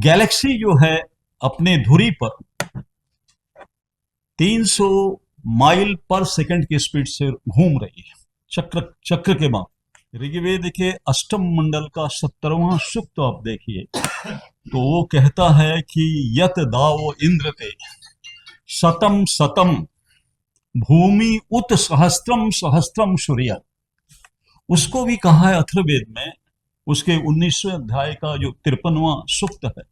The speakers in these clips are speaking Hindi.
गैलेक्सी जो है अपने धुरी पर 300 माइल पर सेकंड की स्पीड से घूम रही है, चक्र चक्र के बाद। ऋग्वेद के अष्टम मंडल का 17वां सूक्त आप देखिए, तो वो कहता है कि यत दावो इंद्रते शतम शतम भूमि उत सहस्त्रम सहस्त्रम सूर्य। उसको भी कहा है अथर्ववेद में, उसके 19वें अध्याय का जो 53वां सूक्त है,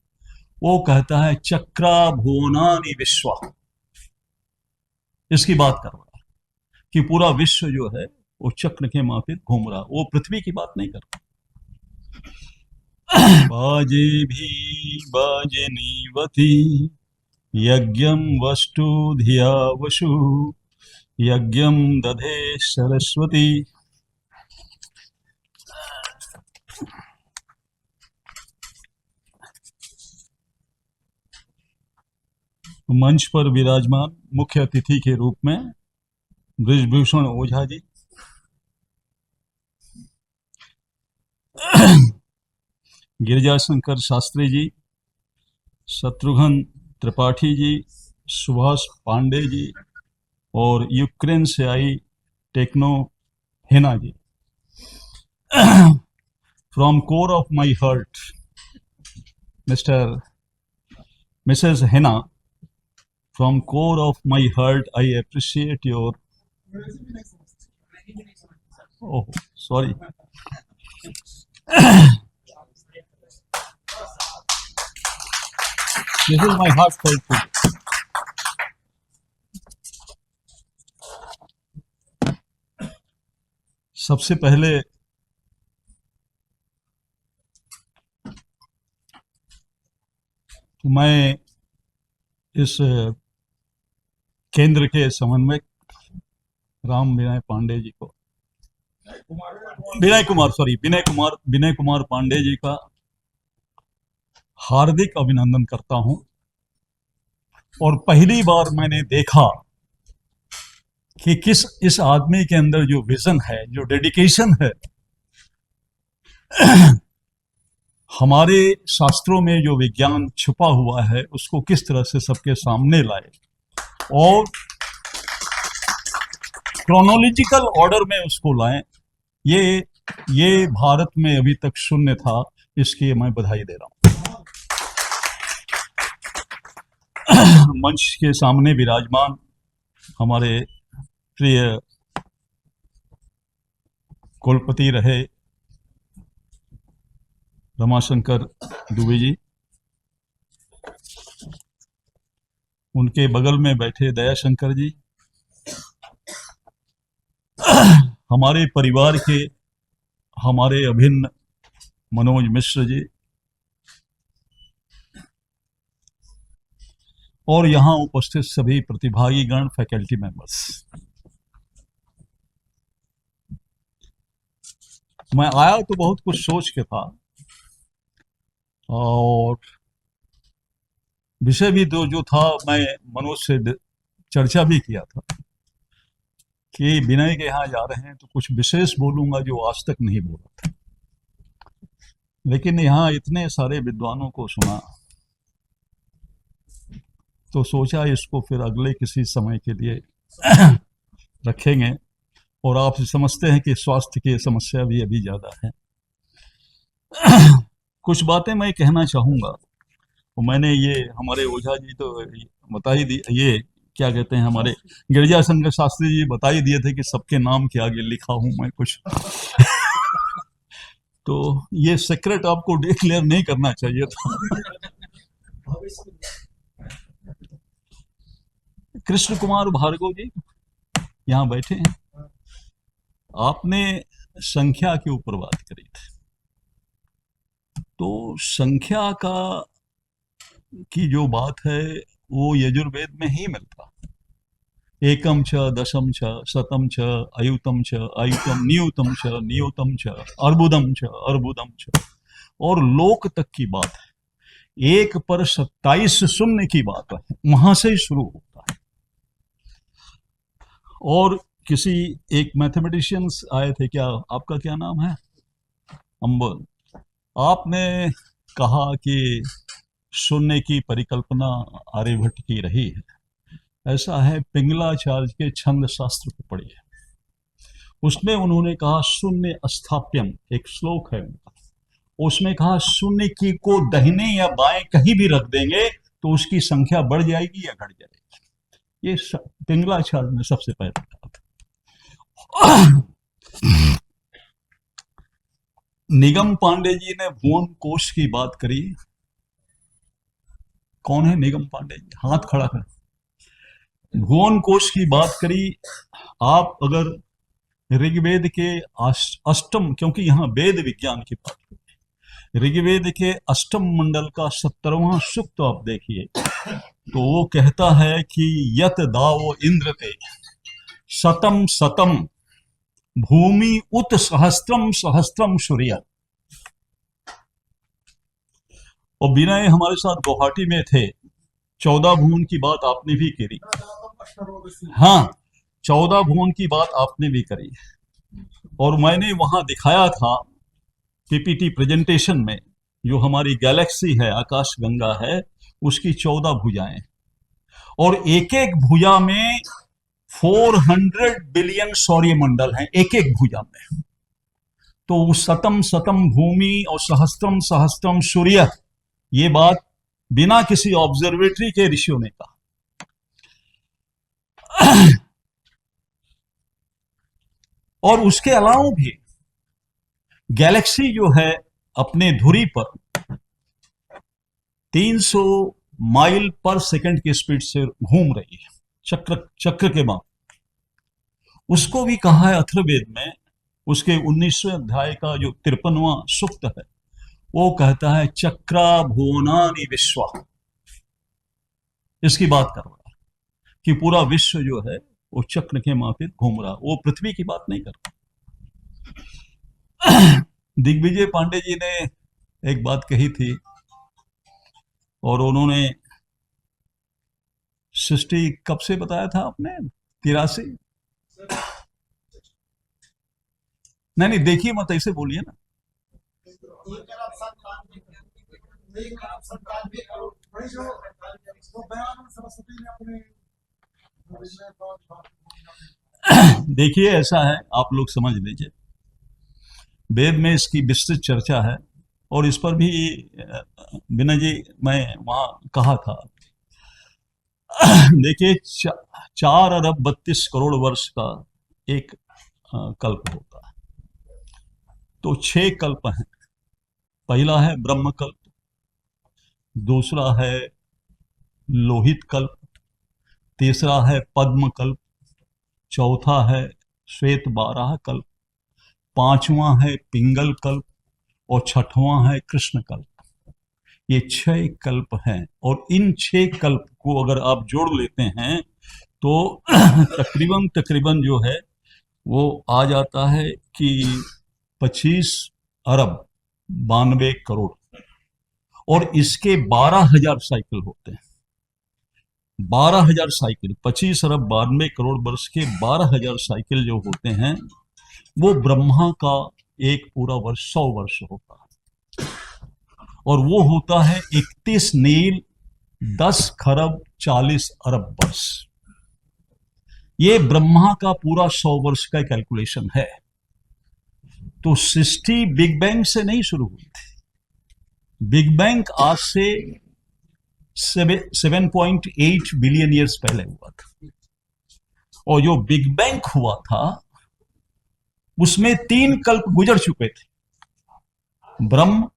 वो कहता है चक्रा भुवनानि विश्वा। इसकी बात कर रहा है कि पूरा विश्व जो है वो चक्र के माफिक घूम रहा, वो पृथ्वी की बात नहीं कर रहा। बाजे भी बाजे नीवती यज्ञम वस्तु धिया वसु यज्ञम दधे सरस्वती। मंच पर विराजमान मुख्य अतिथि के रूप में बृजभूषण ओझा जी, गिरिजाशंकर शास्त्री जी, शत्रुघ्न त्रिपाठी जी, सुभाष पांडे जी और यूक्रेन से आई टेक्नो Hena ji. From core of my heart Mrs Hena, from core of my heart I appreciate your oh sorry this is my heartfelt food. सबसे पहले तो मैं इस केंद्र के समन्वयक राम विनय पांडे जी को, विनय कुमार पांडे जी का हार्दिक अभिनंदन करता हूं। और पहली बार मैंने देखा कि किस इस आदमी के अंदर जो विजन है, जो डेडिकेशन है, हमारे शास्त्रों में जो विज्ञान छुपा हुआ है उसको किस तरह से सबके सामने लाए और क्रोनोलॉजिकल ऑर्डर में उसको लाएं। ये भारत में अभी तक शून्य था, इसकी मैं बधाई दे रहा हूं। मंच के सामने विराजमान हमारे प्रिय कुलपति रहे रमाशंकर दुबे जी, उनके बगल में बैठे दयाशंकर जी, हमारे परिवार के हमारे अभिन्न मनोज मिश्र जी, और यहां उपस्थित सभी प्रतिभागी गण, फैकल्टी मेंबर्स। मैं आया तो बहुत कुछ सोच के था और विषय भी जो था मैं मनोज से चर्चा भी किया था कि विनय के यहाँ जा रहे हैं तो कुछ विशेष बोलूंगा जो आज तक नहीं बोला था, लेकिन यहाँ इतने सारे विद्वानों को सुना तो सोचा इसको फिर अगले किसी समय के लिए रखेंगे। और आप समझते हैं कि स्वास्थ्य की समस्या भी अभी ज्यादा है। कुछ बातें मैं कहना चाहूंगा। तो मैंने ये हमारे ओझा जी तो बता ही दी, ये क्या कहते हैं, हमारे गिरिजाशंकर शास्त्री जी बता ही दिए थे कि सबके नाम के आगे लिखा हूं मैं कुछ। तो ये सीक्रेट आपको डिक्लेयर नहीं करना चाहिए था। कृष्ण कुमार भार्गव जी यहाँ बैठे हैं। आपने संख्या के ऊपर बात करी थी, तो संख्या की जो बात है वो यजुर्वेद में ही मिलता। एकम च दशम च शतम च अयुतम च अयुतम नियुतम च नियुतम च अर्बुदम च अर्बुदम च, और लोक तक की बात है। 1 पर 27 शून्य की बात है, वहां से ही शुरू होता है। और किसी एक मैथमेटिशियंस आए थे, क्या आपका क्या नाम है, अंबर, आपने कहा कि सुनने की परिकल्पना आर्यभट्ट की रही है। ऐसा है, पिंगलाचार्य के छंद शास्त्र को पढ़िए, उसमें उन्होंने कहा शून्य अस्थाप्यम, एक श्लोक है उनका, उसमें कहा शून्य की को दाहिने या बाएं कहीं भी रख देंगे तो उसकी संख्या बढ़ जाएगी या घट जाएगी। ये पिंगलाचार्य ने सबसे पहले कहा था। निगम पांडे जी ने भुवन कोश की बात करी। कौन है निगम पांडे जी? हाथ खड़ा कर। भुवन कोश की बात करी। आप अगर ऋग्वेद के अष्टम, क्योंकि यहाँ वेद विज्ञान की बात है, ऋग्वेद के अष्टम मंडल का 17वां सूक्त आप देखिए, तो वो कहता है कि यत दावो इंद्र ते शतम शतम भूमि उत सहस्त्रम सहस्त्रम सूर्य। और विनय हमारे साथ गुवाहाटी में थे, 14 भुवन की बात आपने भी करी। हाँ, 14 भुवन की बात आपने भी करी, और मैंने वहां दिखाया था पीपीटी प्रेजेंटेशन में, जो हमारी गैलेक्सी है, आकाश गंगा है, उसकी 14 भुजाएं, और एक एक भुजा में 400 बिलियन सौर्य मंडल हैं, एक एक भुजा में। तो शतम शतम भूमि और सहस्त्रम सहस्त्रम सूर्य, ये बात बिना किसी ऑब्जर्वेटरी के ऋषियों ने कहा। और उसके अलावा भी गैलेक्सी जो है अपने धुरी पर 300 माइल पर सेकंड की स्पीड से घूम रही है, चक्र के बाद। उसको भी कहा है अथर्ववेद में, उसके 19वें अध्याय का जो 53वां सूक्त है, वो कहता है चक्रा भुवनानि विश्वा। इसकी बात कर रहा है कि पूरा विश्व जो है वो चक्र के माफिक घूम रहा, वो पृथ्वी की बात नहीं कर रहा। दिग्विजय पांडे जी ने एक बात कही थी, और उन्होंने सृष्टि कब से बताया था आपने? 83? नहीं, देखिए मत ऐसे बोलिए ना। देखिए ऐसा है, आप लोग समझ लीजिए, वेद में इसकी विस्तृत चर्चा है, और इस पर भी विनय जी मैं वहां कहा था। देखिए 4 अरब 32 करोड़ वर्ष का एक कल्प होता है, तो 6 कल्प हैं। पहला है ब्रह्म कल्प, दूसरा है लोहित कल्प, तीसरा है पद्म कल्प, चौथा है श्वेत बाराह कल्प, पांचवा है पिंगल कल्प, और छठवां है कृष्ण कल्प। ये 6 कल्प हैं, और इन 6 कल्प को अगर आप जोड़ लेते हैं तो तकरीबन जो है वो आ जाता है कि 25 अरब 92 करोड़, और इसके 12,000 साइकिल होते हैं। 12,000 साइकिल, 25 अरब 92 करोड़ वर्ष के 12,000 साइकिल जो होते हैं, वो ब्रह्मा का एक पूरा वर्ष 100 वर्ष होता है, और वो होता है 31 नील 10 खरब 40 अरब वर्ष। ये ब्रह्मा का पूरा 100 वर्ष का कैलकुलेशन है। तो सृष्टि बिग बैंग से नहीं शुरू हुई थी। बिग बैंग आज से 7.8 बिलियन ईयर्स पहले हुआ था, और जो बिग बैंग हुआ था उसमें 3 कल्प गुजर चुके थे। ब्रह्म,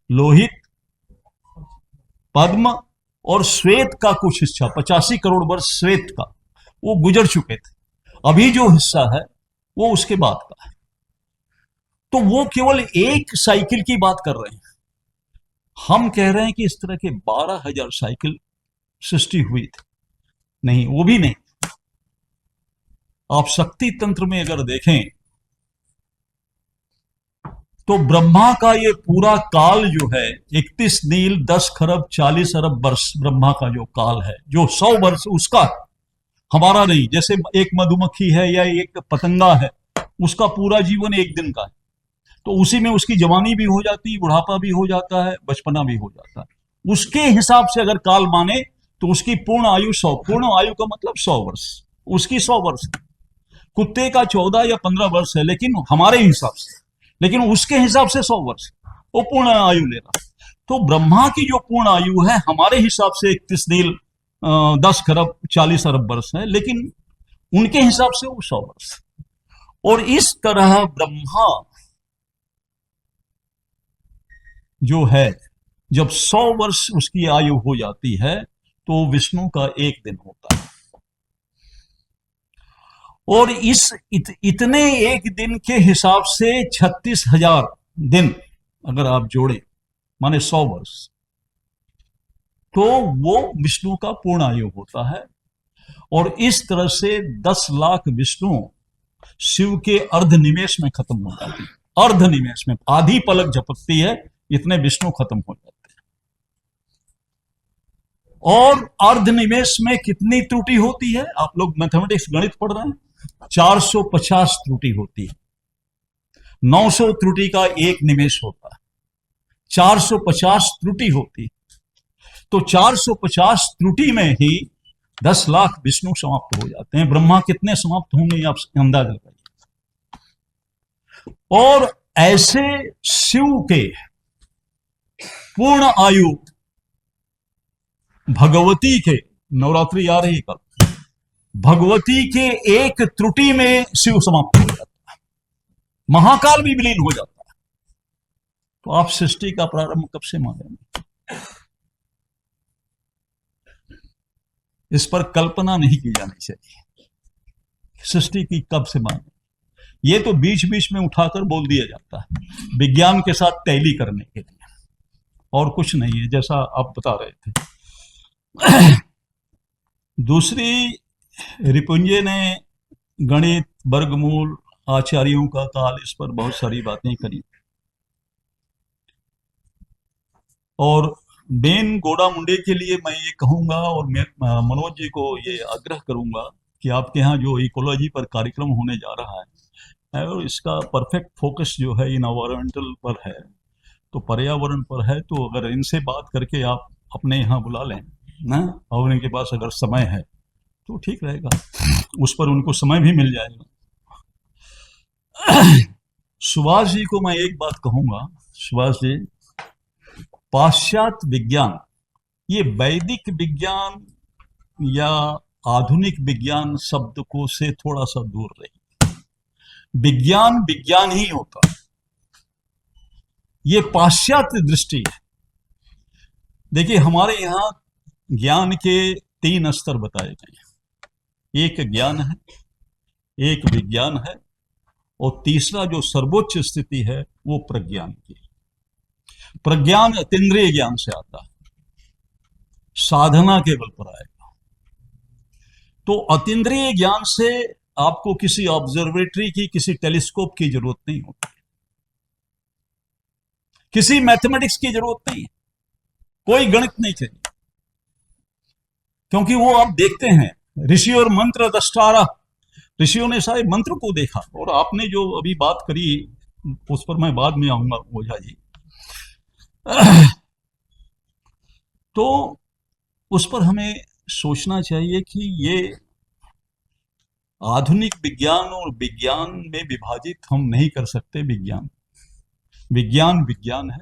लोहित, पद्म और श्वेत का कुछ हिस्सा, 85 करोड़ वर्ष श्वेत का, वो गुजर चुके थे। अभी जो हिस्सा है वो उसके बाद का है। तो वो केवल एक साइकिल की बात कर रहे हैं। हम कह रहे हैं कि इस तरह के 12,000 साइकिल सृष्टि हुई थी। नहीं, वो भी नहीं। आप शक्ति तंत्र में अगर देखें तो ब्रह्मा का ये पूरा काल जो है 31 नील 10 खरब 40 अरब वर्ष, ब्रह्मा का जो काल है, जो 100 वर्ष उसका, हमारा नहीं। जैसे एक मधुमक्खी है या एक पतंगा है, उसका पूरा जीवन एक दिन का है, तो उसी में उसकी जवानी भी हो जाती है, बुढ़ापा भी हो जाता है, बचपना भी हो जाता है। उसके हिसाब से अगर काल माने तो उसकी पूर्ण आयु 100, पूर्ण आयु का मतलब 100 वर्ष, उसकी 100 वर्ष। कुत्ते का 14 या 15 वर्ष है लेकिन हमारे हिसाब से, लेकिन उसके हिसाब से 100 वर्ष वो पूर्ण आयु ले रहा। तो ब्रह्मा की जो पूर्ण आयु है हमारे हिसाब से 31 दिन 10 खरब 40 अरब वर्ष है, लेकिन उनके हिसाब से वो 100 वर्ष। और इस तरह ब्रह्मा जो है जब 100 वर्ष उसकी आयु हो जाती है तो विष्णु का एक दिन होता है। और इतने एक दिन के हिसाब से 36,000 दिन अगर आप जोड़े माने 100 वर्ष, तो वो विष्णु का पूर्ण आयु होता है। और इस तरह से 10 लाख विष्णु शिव के अर्ध निमेश में खत्म हो जाती है। अर्ध निमेश में, आधी पलक झपकती है, इतने विष्णु खत्म हो जाते हैं। और अर्ध निमेश में कितनी त्रुटि होती है? आप लोग मैथमेटिक्स गणित पढ़ रहे हैं, 450 त्रुटि होती है। 900 त्रुटि का एक निमेश होता है, 450 त्रुटि होती है। तो 450 त्रुटि में ही 10 लाख विष्णु समाप्त हो जाते हैं। ब्रह्मा कितने समाप्त होंगे आप अंदाजा लगाइए। और ऐसे शिव के पूर्ण आयु भगवती के, नवरात्रि आ रही कल, भगवती के एक त्रुटि में शिव समाप्त हो जाता है, महाकाल भी विलीन हो जाता है। तो आप सृष्टि का प्रारंभ कब से मानेंगे? इस पर कल्पना नहीं की जानी चाहिए, सृष्टि की कब से माने। ये तो बीच बीच में उठाकर बोल दिया जाता है विज्ञान के साथ टैली करने के लिए, और कुछ नहीं है, जैसा आप बता रहे थे। दूसरी, रिपुंजे ने गणित, वर्गमूल, आचार्यों का काल, इस पर बहुत सारी बातें करी। और बेन गोड़ा मुंडे के लिए मैं ये कहूंगा और मनोज जी को ये आग्रह करूंगा कि आपके यहाँ जो इकोलॉजी पर कार्यक्रम होने जा रहा है और इसका परफेक्ट फोकस जो है इन्वायरमेंटल पर है, तो पर्यावरण पर है, तो अगर इनसे बात करके आप अपने यहाँ बुला लें ना, और इनके पास अगर समय है तो ठीक रहेगा, उस पर उनको समय भी मिल जाएगा। सुभाष जी को मैं एक बात कहूंगा, सुभाष जी, पाश्चात्य विज्ञान, ये वैदिक विज्ञान या आधुनिक विज्ञान शब्द को से थोड़ा सा दूर रही। विज्ञान विज्ञान ही होता है, ये पाश्चात्य दृष्टि है। देखिए हमारे यहाँ ज्ञान के 3 स्तर बताए गए हैं, एक ज्ञान है, एक विज्ञान है, और तीसरा जो सर्वोच्च स्थिति है वो प्रज्ञान की। प्रज्ञान अतीन्द्रिय ज्ञान से आता है, साधना के बल पर आएगा। तो अतीन्द्रिय ज्ञान से आपको किसी ऑब्जर्वेटरी की, किसी टेलीस्कोप की जरूरत नहीं होती, किसी मैथमेटिक्स की जरूरत नहीं, कोई गणित नहीं चाहिए, क्योंकि वो आप देखते हैं ऋषि और मंत्र दृष्टारा, ऋषियों ने सारे मंत्र को देखा। और आपने जो अभी बात करी उस पर मैं बाद में आऊंगा ओझा जी, तो उस पर हमें सोचना चाहिए कि ये आधुनिक विज्ञान और विज्ञान में विभाजित हम नहीं कर सकते। विज्ञान विज्ञान विज्ञान है,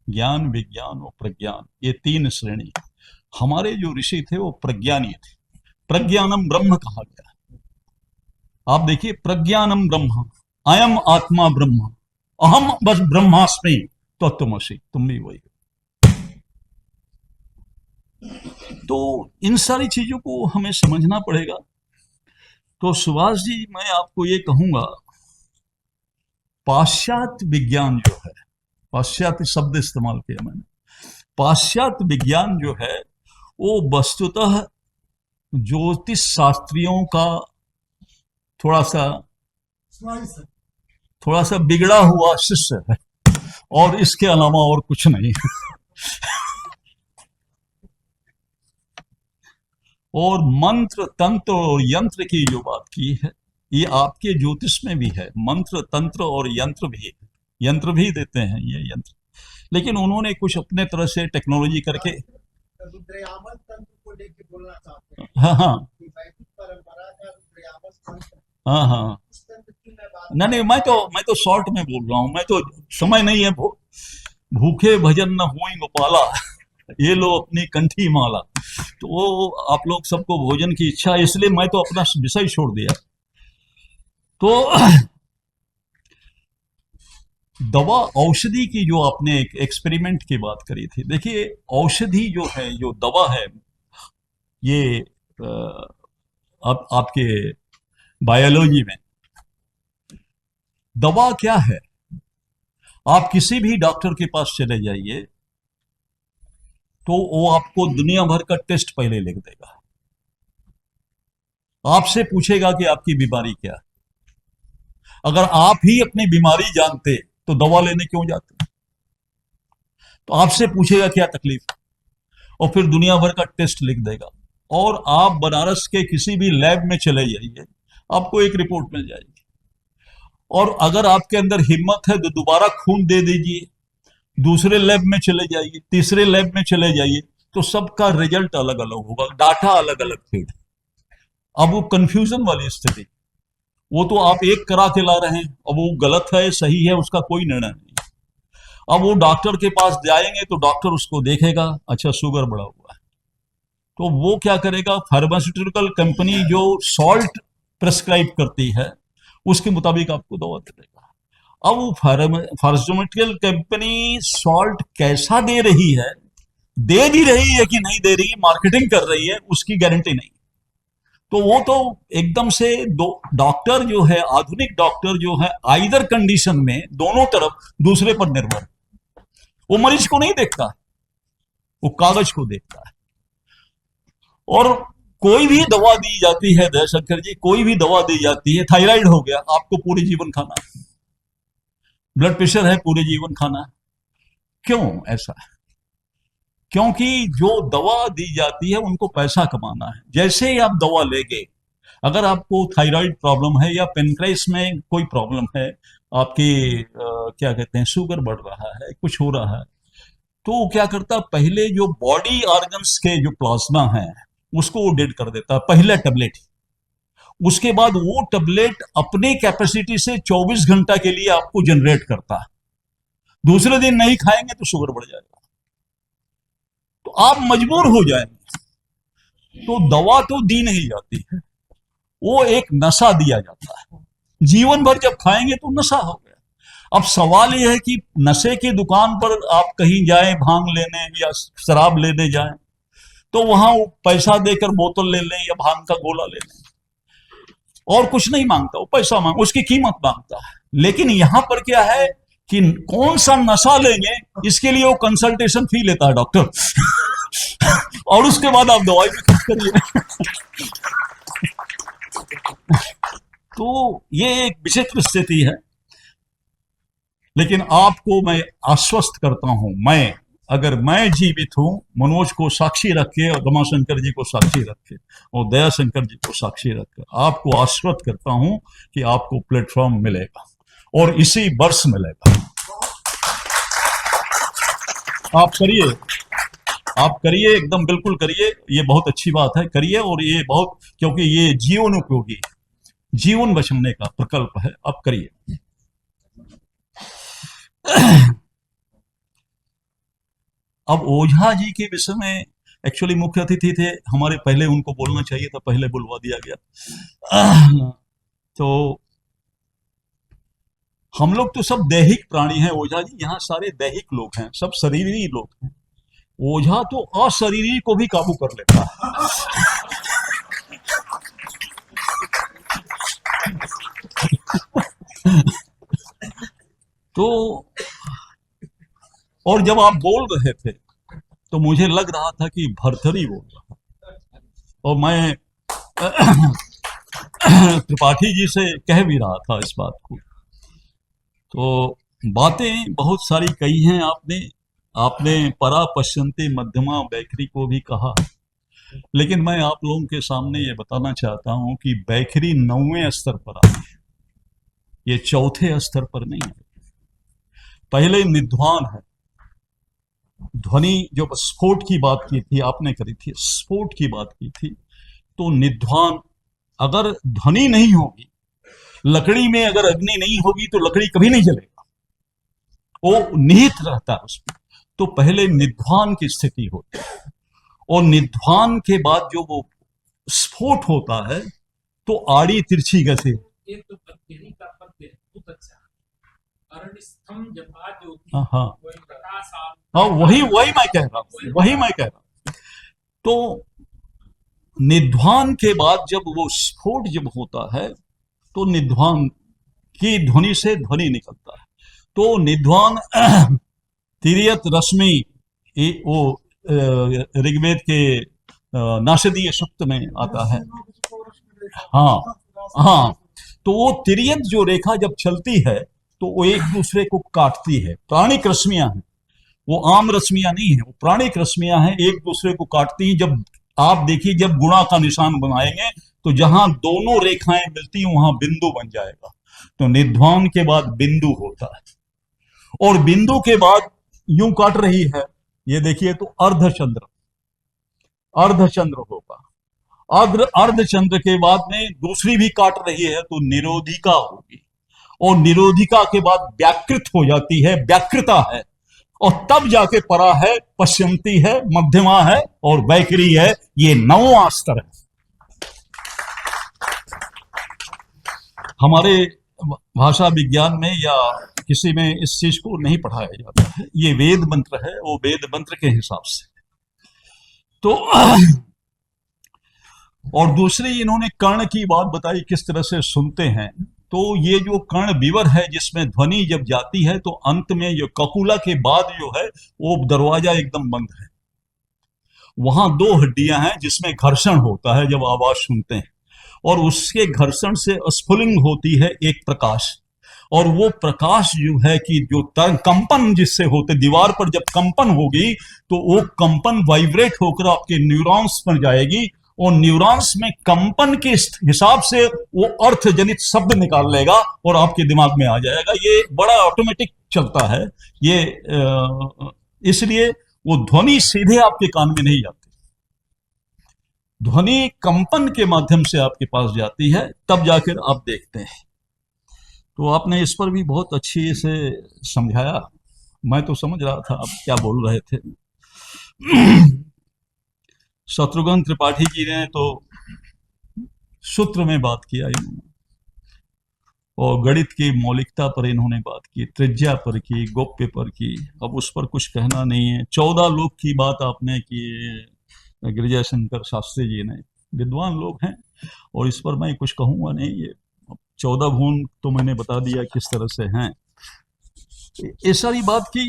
ज्ञान विज्ञान और प्रज्ञान, ये 3 श्रेणी। हमारे जो ऋषि थे वो प्रज्ञानी थे, प्रज्ञानम ब्रह्म कहा गया। आप देखिए, प्रज्ञानम ब्रह्म, अयम आत्मा ब्रह्म, अहम बस ब्रह्मास्मि तत्त्वमसि, तुम भी वही। तो इन सारी चीजों को हमें समझना पड़ेगा। तो सुभाष जी, मैं आपको ये कहूंगा, पाश्चात्य विज्ञान जो है, पाश्चात्य शब्द इस्तेमाल किया मैंने, पाश्चात्य विज्ञान जो है वो वस्तुतः ज्योतिष शास्त्रियों का थोड़ा सा बिगड़ा हुआ शिष्य है, और इसके अलावा और कुछ नहीं। और मंत्र तंत्र और यंत्र की जो बात की है, ये आपके ज्योतिष में भी है, मंत्र तंत्र और यंत्र भी, यंत्र भी देते हैं ये यंत्र। लेकिन उन्होंने कुछ अपने तरह से टेक्नोलॉजी करके, रुद्रयामन तंत्र को लेकर बोलना चाहते हैं हाँ हाँ कि वैदिक परंपरा का रुद्रयामन तंत्र, हाँ हाँ, उस तंत्र की मैं बात नहीं नहीं, मैं तो शॉर्ट में बोल रहा हूँ, मैं तो समय नहीं है। भूखे भजन न हुई गोपाला, ये लो अपनी कंठी माला। तो वो आप लोग सबको भोजन की इच्छा है, इसलिए मैं तो अपना विषय छोड़ दिया। तो दवा औषधि की जो आपने एक एक्सपेरिमेंट की बात करी थी, देखिए औषधि जो है, जो दवा है, ये आप आपके बायोलॉजी में दवा क्या है, आप किसी भी डॉक्टर के पास चले जाइए तो वो आपको दुनिया भर का टेस्ट पहले लिख देगा, आपसे पूछेगा कि आपकी बीमारी क्या है। अगर आप ही अपनी बीमारी जानते तो दवा लेने क्यों जाते? तो आपसे पूछेगा क्या तकलीफ है, और फिर दुनिया भर का टेस्ट लिख देगा। और आप बनारस के किसी भी लैब में चले जाइए, आपको एक रिपोर्ट मिल जाएगी। और अगर आपके अंदर हिम्मत है तो दोबारा खून दे दीजिए, दूसरे लैब में चले जाइए, तीसरे लैब में चले जाइए, तो सबका रिजल्ट अलग अलग होगा, डाटा अलग अलग फीड। अब वो कंफ्यूजन वाली स्थिति, वो तो आप एक करा के ला रहे हैं, अब वो गलत है सही है उसका कोई निर्णय नहीं। अब वो डॉक्टर के पास जाएंगे तो डॉक्टर उसको देखेगा, अच्छा शुगर बढ़ा हुआ है, तो वो क्या करेगा, फार्मास्यूटिकल कंपनी जो सॉल्ट प्रेस्क्राइब करती है उसके मुताबिक आपको दवा दे देगा। अब वो फार्मास्यूटिकल कंपनी सॉल्ट कैसा दे रही है, दे भी रही है कि नहीं दे रही है, मार्केटिंग कर रही है, उसकी गारंटी नहीं। तो वो तो एकदम से दो डॉक्टर जो है, आधुनिक डॉक्टर जो है, आइदर कंडीशन में दोनों तरफ दूसरे पर निर्भर है। वो मरीज को नहीं देखता, वो कागज को देखता है। और कोई भी दवा दी जाती है दयाशंकर जी, कोई भी दवा दी जाती है, थायराइड हो गया आपको पूरे जीवन खाना है, ब्लड प्रेशर है पूरे जीवन खाना है। क्यों ऐसा है? क्योंकि जो दवा दी जाती है उनको पैसा कमाना है। जैसे ही आप दवा लेंगे, अगर आपको थायराइड प्रॉब्लम है या पेनक्रेस में कोई प्रॉब्लम है, आपकी क्या कहते हैं, शुगर बढ़ रहा है, कुछ हो रहा है, तो वो क्या करता, पहले जो बॉडी ऑर्गन्स के जो प्लाज्मा है उसको वो डेड कर देता, पहला टेबलेट। उसके बाद वो टेबलेट अपनी कैपेसिटी से 24 घंटा के लिए आपको जनरेट करता है। दूसरे दिन नहीं खाएंगे तो शुगर बढ़ जाएगा, तो आप मजबूर हो जाएंगे। तो दवा तो दी नहीं जाती है, वो एक नशा दिया जाता है। जीवन भर जब खाएंगे तो नशा हो गया। अब सवाल यह है कि नशे की दुकान पर आप कहीं जाएं भांग लेने या शराब लेने जाएं, तो वहां वो पैसा देकर बोतल ले लें या भांग का गोला ले लें, और कुछ नहीं मांगता, वो पैसा मांग, उसकी कीमत मांगता है। लेकिन यहां पर क्या है कि कौन सा नशा लेंगे इसके लिए वो कंसल्टेशन फी लेता है डॉक्टर और उसके बाद आप दवाई भी खर्च करिए तो ये एक विचित्र स्थिति है। लेकिन आपको मैं आश्वस्त करता हूं, अगर मैं जीवित हूं, मनोज को साक्षी रख के और रमाशंकर जी को साक्षी रख के और दयाशंकर जी को साक्षी रख के आपको आश्वस्त करता हूं कि आपको प्लेटफॉर्म मिलेगा, और इसी वर्ष मिलेगा। आप करिए, एकदम बिल्कुल करिए, ये बहुत अच्छी बात है, करिए। और ये बहुत, क्योंकि ये जीवन उपयोगी, जीवन बचाने का प्रकल्प है, आप करिए। अब ओझा जी के विषय में एक्चुअली मुख्य अतिथि थे हमारे, पहले उनको बोलना चाहिए था, पहले बुलवा दिया गया। तो हम लोग तो सब दैहिक प्राणी हैं ओझा जी, यहाँ सारे दैहिक लोग हैं, सब शरीरी लोग हैं। ओझा तो अशरीरी को भी काबू कर लेता है। तो और जब आप बोल रहे थे तो मुझे लग रहा था कि भरथरी बोल रहा, और मैं त्रिपाठी जी से कह भी रहा था इस बात को। तो बातें बहुत सारी कही हैं आपने परा पश्यन्ते मध्यमा बैखरी को भी कहा, लेकिन मैं आप लोगों के सामने ये बताना चाहता हूं कि बैखरी 9वें स्तर पर आती है, ये चौथे स्तर पर नहीं है। पहले निध्वान है, ध्वनि जब स्फोट की बात की थी आपने करी थी, स्फोट की बात की थी, तो निध्वान, अगर ध्वनि नहीं होगी, लकड़ी में अगर अग्नि नहीं होगी तो लकड़ी कभी नहीं जलेगा, वो निहित रहता है उसमें। तो पहले निध्वान की स्थिति होती है, और निध्वान के बाद जो वो स्फोट होता है तो आड़ी तिरछी गति। ये तो पद्यनी का पद्य बहुत अच्छा है। अरण स्तंभ जपा ज्योति हाँ कोई प्रकाश हाँ, वही मैं कह रहा हूं। तो निध्वान के बाद जब वो स्फोट जब होता है तो निध्वान की ध्वनि से ध्वनि निकलता है। तो निध्वान तिर्यत रश्मि, वो ऋग्वेद के नासदीय सूक्त में आता है। हाँ हाँ, तो वो तिर्यत जो रेखा जब चलती है तो वो एक दूसरे को काटती है। प्राणिक रश्मियां हैं, वो आम रश्मियां नहीं है, वो प्राणिक रश्मियां हैं, एक दूसरे को काटती हैं। जब आप देखिए, जब गुणा का निशान बनाएंगे तो जहां दोनों रेखाएं मिलती हैं वहां बिंदु बन जाएगा। तो निध्वान के बाद बिंदु होता है, और बिंदु के बाद यूं काट रही है, ये देखिए, तो अर्धचंद्र, अर्धचंद्र होगा। अर्धचंद्र के बाद में दूसरी भी काट रही है तो निरोधिका होगी, और निरोधिका के बाद व्याकृत हो जाती है, व्याकृता है, और तब जाके परा है, पश्यंती है, मध्यमा है और वैखरी है। ये 9वां स्तर है। हमारे भाषा विज्ञान में या किसी में इस चीज को नहीं पढ़ाया जाता है। ये वेद मंत्र है, वो वेद मंत्र के हिसाब से। तो और दूसरी इन्होंने कर्ण की बात बताई, किस तरह से सुनते हैं। तो ये जो कर्ण विवर है, जिसमें ध्वनि जब जाती है तो अंत में जो ककुला के बाद जो है वो दरवाजा एकदम बंद है, वहां 2 हड्डियां हैं जिसमें घर्षण होता है जब आवाज सुनते हैं, और उसके घर्षण से स्फुलिंग होती है एक प्रकाश। और वो प्रकाश जो है कि जो कंपन जिससे होते, दीवार पर जब कंपन होगी तो वो कंपन वाइब्रेट होकर आपके न्यूरॉन्स पर जाएगी, और न्यूरॉन्स में कंपन के हिसाब से वो अर्थ जनित शब्द निकाल लेगा और आपके दिमाग में आ जाएगा। ये बड़ा ऑटोमेटिक चलता है ये, इसलिए वो ध्वनि सीधे आपके कान में नहीं जाती, ध्वनि कंपन के माध्यम से आपके पास जाती है, तब जाकर आप देखते हैं। तो आपने इस पर भी बहुत अच्छी से समझाया, मैं तो समझ रहा था आप क्या बोल रहे थे। शत्रुघ्न त्रिपाठी जी ने तो सूत्र में बात किया इन्होंने, और गणित की मौलिकता पर इन्होंने बात की, त्रिज्या पर की, गोप्य पर की। अब उस पर कुछ कहना नहीं है। 14 लोग की बात आपने की, गिरिजा शंकर शास्त्री जी ने, विद्वान लोग हैं, और इस पर मैं कुछ कहूंगा नहीं। ये 14 भुवन तो मैंने बता दिया किस तरह से हैं। ये सारी बात की।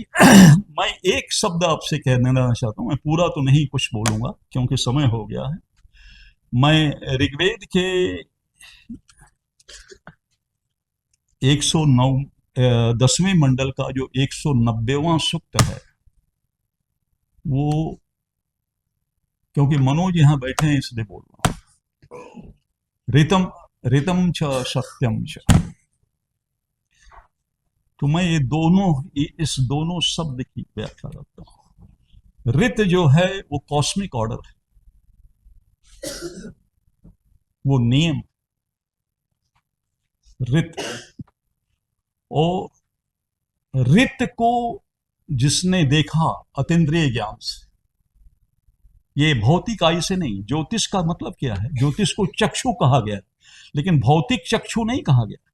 मैं एक शब्द आपसे कह देना चाहता हूं, मैं पूरा तो नहीं कुछ बोलूंगा क्योंकि समय हो गया है। मैं ऋग्वेद के 109 10वें मंडल का जो 190वां सूक्त है, वो, क्योंकि मनोज यहां बैठे हैं इसलिए बोल रहा हूं। ऋतम ऋतम च सत्यम च, तो मैं इस दोनों शब्द की व्याख्या करता हूं। ऋत जो है वो कॉस्मिक ऑर्डर है, वो नियम, ऋत। और ऋत को जिसने देखा अतीन्द्रिय ज्ञान से, ये भौतिक आई से नहीं। ज्योतिष का मतलब क्या है? ज्योतिष को चक्षु कहा गया, लेकिन भौतिक चक्षु नहीं कहा गया।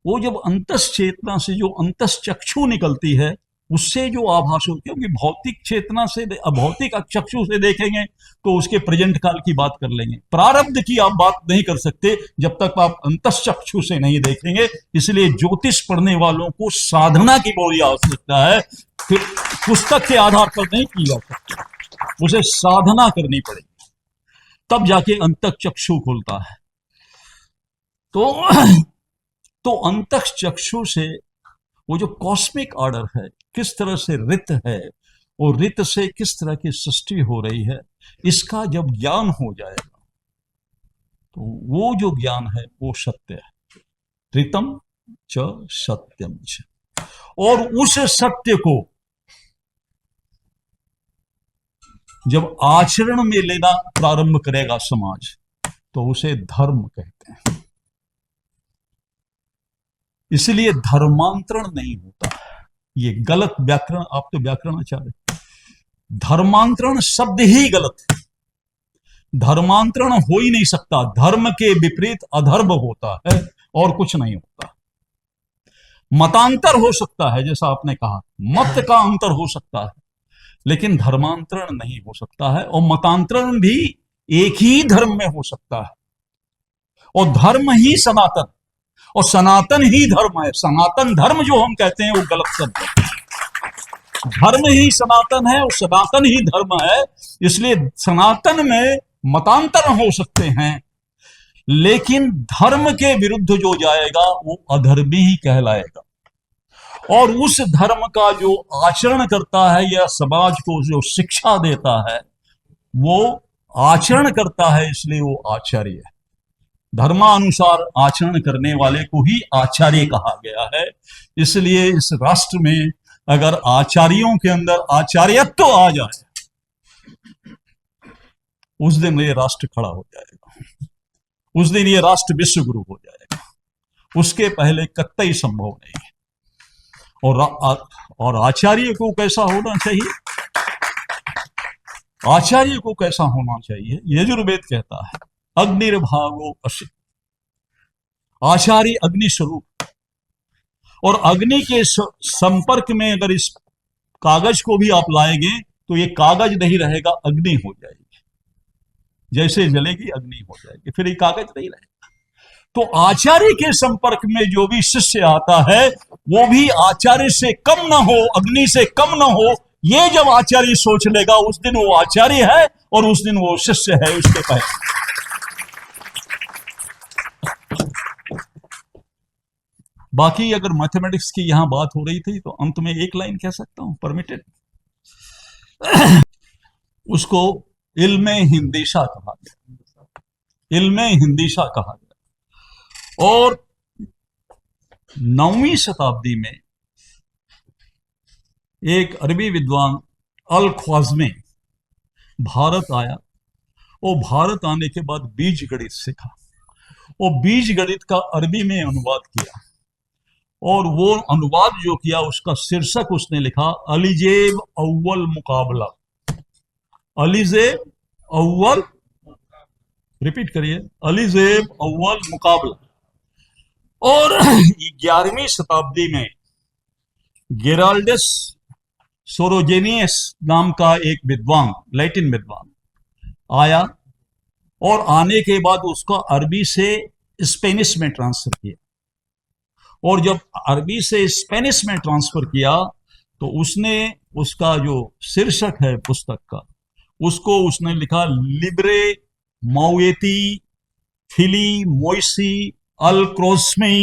वो जब अंतस चेतना से जो अंतस चक्षु निकलती है, उससे जो आभास हो, क्योंकि भौतिक चेतना से, भौतिक चक्षु से देखेंगे तो उसके प्रेजेंट काल की बात कर लेंगे, प्रारब्ध की आप बात नहीं कर सकते जब तक आप अंतस चक्षु से नहीं देखेंगे। इसलिए ज्योतिष पढ़ने वालों को साधना की बड़ी आवश्यकता है, पुस्तक के आधार पर नहीं की जा सकती, उसे साधना करनी पड़ेगी, तब जाके अंतक चक्षु खुलता है। तो अंतक चक्षु से वो जो कॉस्मिक ऑर्डर है, किस तरह से ऋत है, और ऋत से किस तरह की सृष्टि हो रही है, इसका जब ज्ञान हो जाएगा तो वो जो ज्ञान है वो सत्य है। ऋतम च सत्यम च, और उस सत्य को जब आचरण में लेना प्रारंभ करेगा समाज, तो उसे धर्म कहते हैं। इसलिए धर्मांतरण नहीं होता। ये गलत व्याकरण, आप तो व्याकरणाचार्य, धर्मांतरण शब्द ही गलत है। धर्मांतरण हो ही नहीं सकता। धर्म के विपरीत अधर्म होता है और कुछ नहीं होता। मतांतर हो सकता है, जैसा आपने कहा, मत का अंतर हो सकता है, लेकिन धर्मांतरण नहीं हो सकता है। और मतांतरण भी एक ही धर्म में हो सकता है, और धर्म ही सनातन, और सनातन ही धर्म है। सनातन धर्म जो हम कहते हैं वो गलत शब्द है। धर्म ही सनातन है और सनातन ही धर्म है। इसलिए सनातन में मतांतर हो सकते हैं, लेकिन धर्म के विरुद्ध जो जाएगा वो अधर्मी ही कहलाएगा। और उस धर्म का जो आचरण करता है या समाज को जो शिक्षा देता है वो आचरण करता है, इसलिए वो आचार्य है। धर्मानुसार आचरण करने वाले को ही आचार्य कहा गया है। इसलिए इस राष्ट्र में अगर आचार्यों के अंदर आचार्यत्व आ जाए, उस दिन ये राष्ट्र खड़ा हो जाएगा, उस दिन ये राष्ट्र विश्व गुरु हो जाएगा। उसके पहले कतई संभव नहीं है। और आचार्य को कैसा होना चाहिए? आचार्य को कैसा होना चाहिए? यजुर्वेद कहता है अग्निर्भागो अस्य, आचार्य अग्नि स्वरूप। और अग्नि के संपर्क में अगर इस कागज को भी आप लाएंगे तो ये कागज नहीं रहेगा, अग्नि हो जाएगी। जैसे जलेगी अग्नि हो जाएगी, फिर ये कागज नहीं रहेगा। तो आचार्य के संपर्क में जो भी शिष्य आता है वो भी आचार्य से कम ना हो, अग्नि से कम ना हो। ये जब आचार्य सोच लेगा, उस दिन वो आचार्य है और उस दिन वो शिष्य है। उसके पहले बाकी अगर मैथमेटिक्स की यहां बात हो रही थी तो अंत में एक लाइन कह सकता हूं, परमिटेड। उसको इल्मे हिंदीशा कहा गया, इल्मे हिंदीशा कहा गया। और 9वीं शताब्दी में एक अरबी विद्वान अल ख्वाज़मी भारत आया, और भारत आने के बाद बीज गणित सीखा, और बीज गणित का अरबी में अनुवाद किया। और वो अनुवाद जो किया उसका शीर्षक उसने लिखा अलीजेब अव्वल मुकाबला। अलीजेब अव्वल, रिपीट करिए, अलीजेब अव्वल मुकाबला। और 11वीं शताब्दी में गेराल्डस सोरोजेनियस नाम का एक विद्वान, लैटिन विद्वान आया, और आने के बाद उसका अरबी से स्पेनिश में ट्रांसफर किया। और जब अरबी से स्पेनिश में ट्रांसफर किया तो उसने उसका जो शीर्षक है पुस्तक का, उसको उसने लिखा लिब्रे मौएती फिली मोइसी अल क्रोस्मी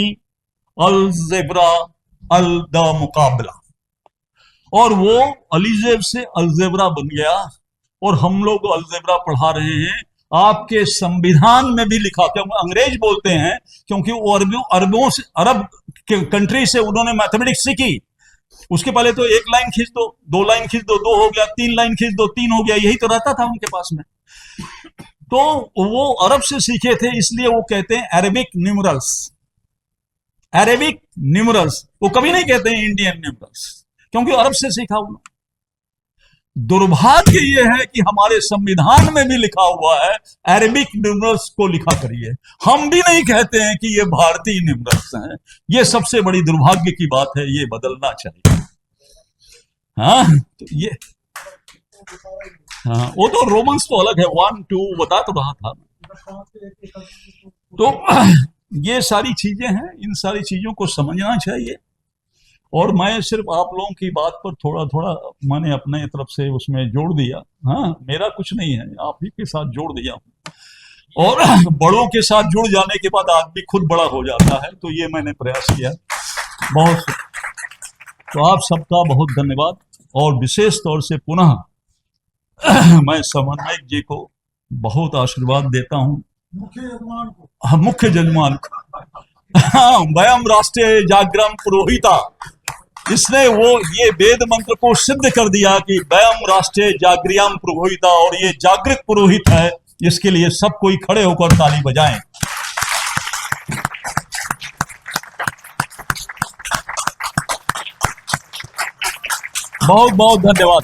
अल जेब्रा अल द मुकाबला। और वो अलीजेब से अलजेब्रा बन गया। और हम लोग अलजेब्रा पढ़ा रहे हैं, आपके संविधान में भी लिखा, क्योंकि अंग्रेज बोलते हैं, क्योंकि वो अरबों से, अरब के कंट्री से उन्होंने मैथमेटिक्स सीखी। उसके पहले तो एक लाइन खींच दो, 2 लाइन खींच दो, 2 हो गया, 3 लाइन खींच दो, 3 हो गया, यही तो रहता था उनके पास में। तो वो अरब से सीखे थे, इसलिए वो कहते हैं अरेबिक न्यूमरल्स। अरेबिक न्यूमरल्स, वो कभी नहीं कहते हैं इंडियन न्यूमरल्स, क्योंकि अरब से सीखा उन्होंने। दुर्भाग्य ये है कि हमारे संविधान में भी लिखा हुआ है अरेबिक न्यूमरल्स को लिखा करिए। हम भी नहीं कहते हैं कि ये भारतीय न्यूमरल्स हैं। ये सबसे बड़ी दुर्भाग्य की बात है, ये बदलना चाहिए। हाँ, तो ये, हाँ, वो तो रोमन्स तो अलग है, 1 2 बता तो रहा था। तो ये सारी चीजें हैं, इन सारी चीजों को समझना चाहिए। और मैं सिर्फ आप लोगों की बात पर थोड़ा थोड़ा मैंने अपने तरफ से उसमें जोड़ दिया। हाँ, मेरा कुछ नहीं है, आप ही के साथ जोड़ दिया। और बड़ों के साथ जुड़ जाने के बाद आदमी खुद बड़ा हो जाता है, तो ये मैंने प्रयास किया। बहुत, तो आप सबका बहुत धन्यवाद। और विशेष तौर से पुनः मैं समन्वयक जी को बहुत आशीर्वाद देता हूँ, मुख्य जजमान को। हाँ, वयम राष्ट्रीय जागरण पुरोहिता इसने वो ये वेद मंत्र को सिद्ध कर दिया कि वयम राष्ट्रीय जागृयाम पुरोहिता, और ये जागृत पुरोहित है, इसके लिए सब कोई खड़े होकर ताली बजाएं। बहुत बहुत धन्यवाद।